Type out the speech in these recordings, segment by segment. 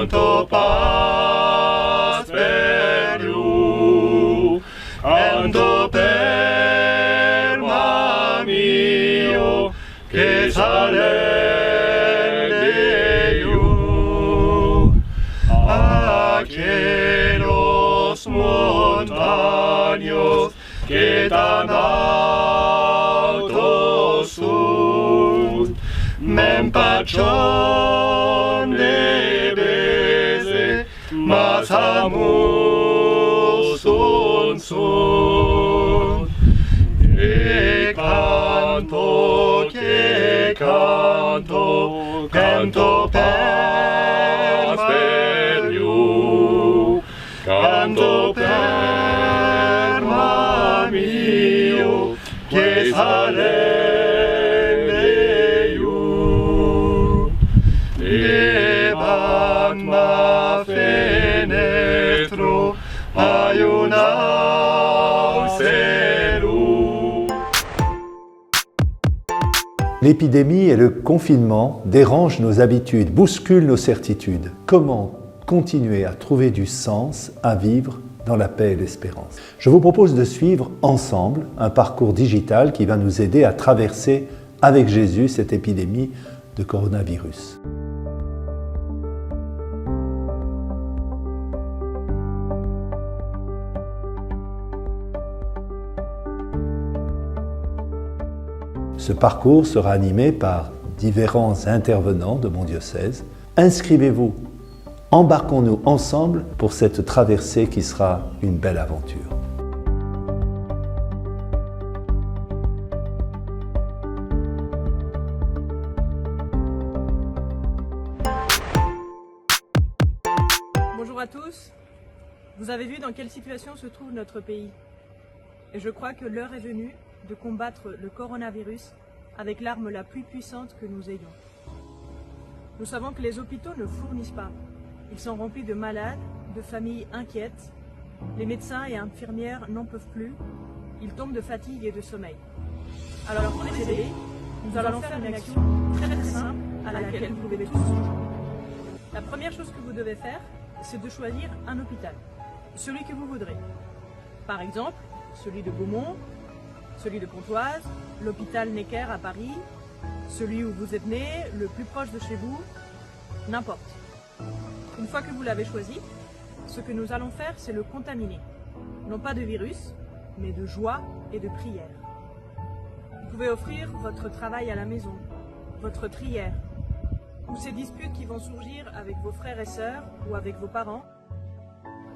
canto pasperiu, canto per mio, che saleu, aquellos montaños que tan altos son, m'empachon de bese, mas amo son. Que canto pasperiu, canto per mio, que saleu, devant ma fenestro, ayunau cielo. L'épidémie et le confinement dérangent nos habitudes, bousculent nos certitudes. Comment continuer à trouver du sens à vivre dans la paix et l'espérance? Je vous propose de suivre ensemble un parcours digital qui va nous aider à traverser avec Jésus cette épidémie de coronavirus. Ce parcours sera animé par différents intervenants de mon diocèse. Inscrivez-vous, embarquons-nous ensemble pour cette traversée qui sera une belle aventure. Bonjour à tous. Vous avez vu dans quelle situation se trouve notre pays. Et je crois que l'heure est venue de combattre le coronavirus avec l'arme la plus puissante que nous ayons. Nous savons que les hôpitaux ne fournissent pas. Ils sont remplis de malades, de familles inquiètes. Les médecins et infirmières n'en peuvent plus. Ils tombent de fatigue et de sommeil. Alors pour les aider, nous allons faire une action très simple à laquelle vous pouvez tous souscrire. La première chose que vous devez faire, c'est de choisir un hôpital, celui que vous voudrez. Par exemple, celui de Beaumont, celui de Pontoise, l'hôpital Necker à Paris, celui où vous êtes né, le plus proche de chez vous, n'importe. Une fois que vous l'avez choisi, ce que nous allons faire, c'est le contaminer. Non pas de virus, mais de joie et de prière. Vous pouvez offrir votre travail à la maison, votre prière, ou ces disputes qui vont surgir avec vos frères et sœurs ou avec vos parents,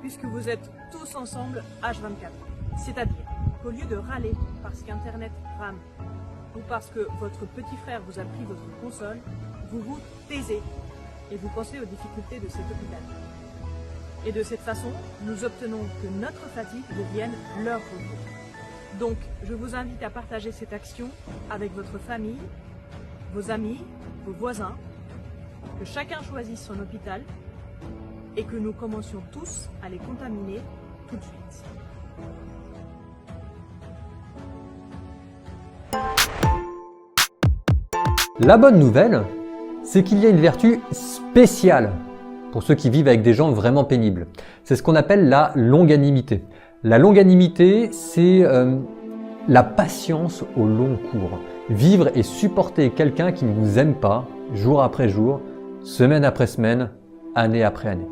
puisque vous êtes tous ensemble H24. C'est-à-dire qu'au lieu de râler parce qu'Internet rame ou parce que votre petit frère vous a pris votre console, vous vous taisez et vous pensez aux difficultés de cet hôpital. Et de cette façon, nous obtenons que notre fatigue devienne leur repos. Donc, je vous invite à partager cette action avec votre famille, vos amis, vos voisins, que chacun choisisse son hôpital et que nous commencions tous à les contaminer tout de suite. La bonne nouvelle, c'est qu'il y a une vertu spéciale pour ceux qui vivent avec des gens vraiment pénibles. C'est ce qu'on appelle la longanimité. La longanimité, c'est la patience au long cours. Vivre et supporter quelqu'un qui ne vous aime pas, jour après jour, semaine après semaine, année après année.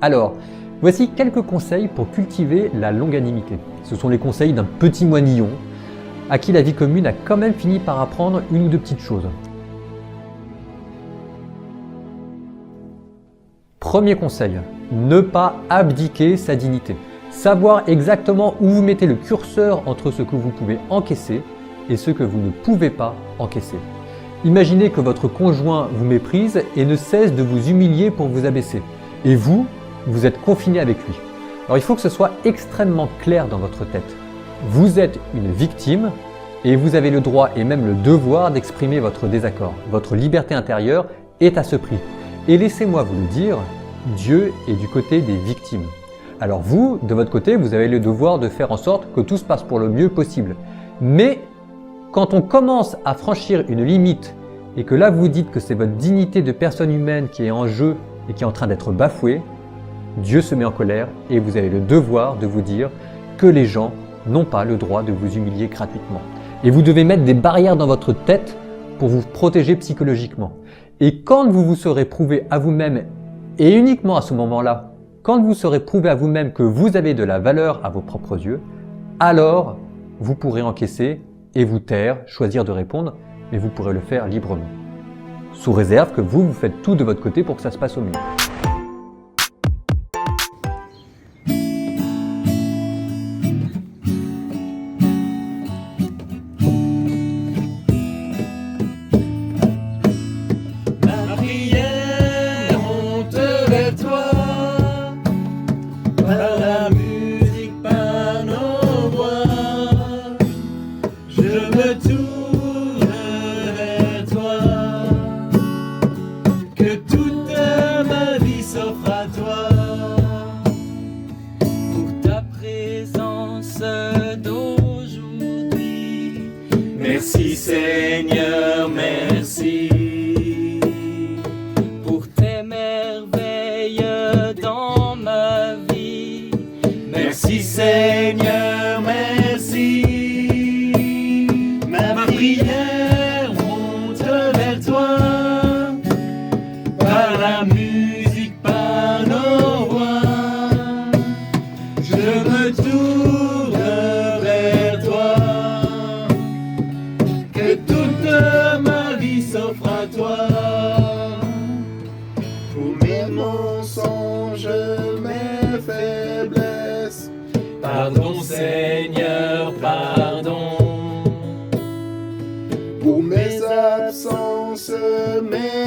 Alors, voici quelques conseils pour cultiver la longanimité. Ce sont les conseils d'un petit moinillon à qui la vie commune a quand même fini par apprendre une ou deux petites choses. Premier conseil, ne pas abdiquer sa dignité. Savoir exactement où vous mettez le curseur entre ce que vous pouvez encaisser et ce que vous ne pouvez pas encaisser. Imaginez que votre conjoint vous méprise et ne cesse de vous humilier pour vous abaisser. Et vous êtes confiné avec lui. Alors il faut que ce soit extrêmement clair dans votre tête. Vous êtes une victime et vous avez le droit et même le devoir d'exprimer votre désaccord. Votre liberté intérieure est à ce prix. Et laissez-moi vous le dire, Dieu est du côté des victimes. Alors vous, de votre côté, vous avez le devoir de faire en sorte que tout se passe pour le mieux possible. Mais quand on commence à franchir une limite et que là vous dites que c'est votre dignité de personne humaine qui est en jeu et qui est en train d'être bafoué, Dieu se met en colère et vous avez le devoir de vous dire que les gens n'ont pas le droit de vous humilier gratuitement. Et vous devez mettre des barrières dans votre tête pour vous protéger psychologiquement. Et quand vous vous serez prouvé à vous-même, et uniquement à ce moment-là, quand vous serez prouvé à vous-même que vous avez de la valeur à vos propres yeux, alors vous pourrez encaisser et vous taire, choisir de répondre, mais vous pourrez le faire librement. Sous réserve que vous faites tout de votre côté pour que ça se passe au mieux. Ma prière monte vers toi, par la musique, par nos voix. Je me tourne vers toi, que toute ma vie s'offre à toi. Pour ta présence d'aujourd'hui, merci Seigneur, merci. Pour tes merveilles dans ma vie, merci Seigneur, merci. Ma prière monte vers toi, par la musique, par nos voix. Je me tourne vers toi, que toute ma vie s'offre à toi. Pour mes mensonges, mes faiblesses, pardon Seigneur, pardon. Pour mes absences, mes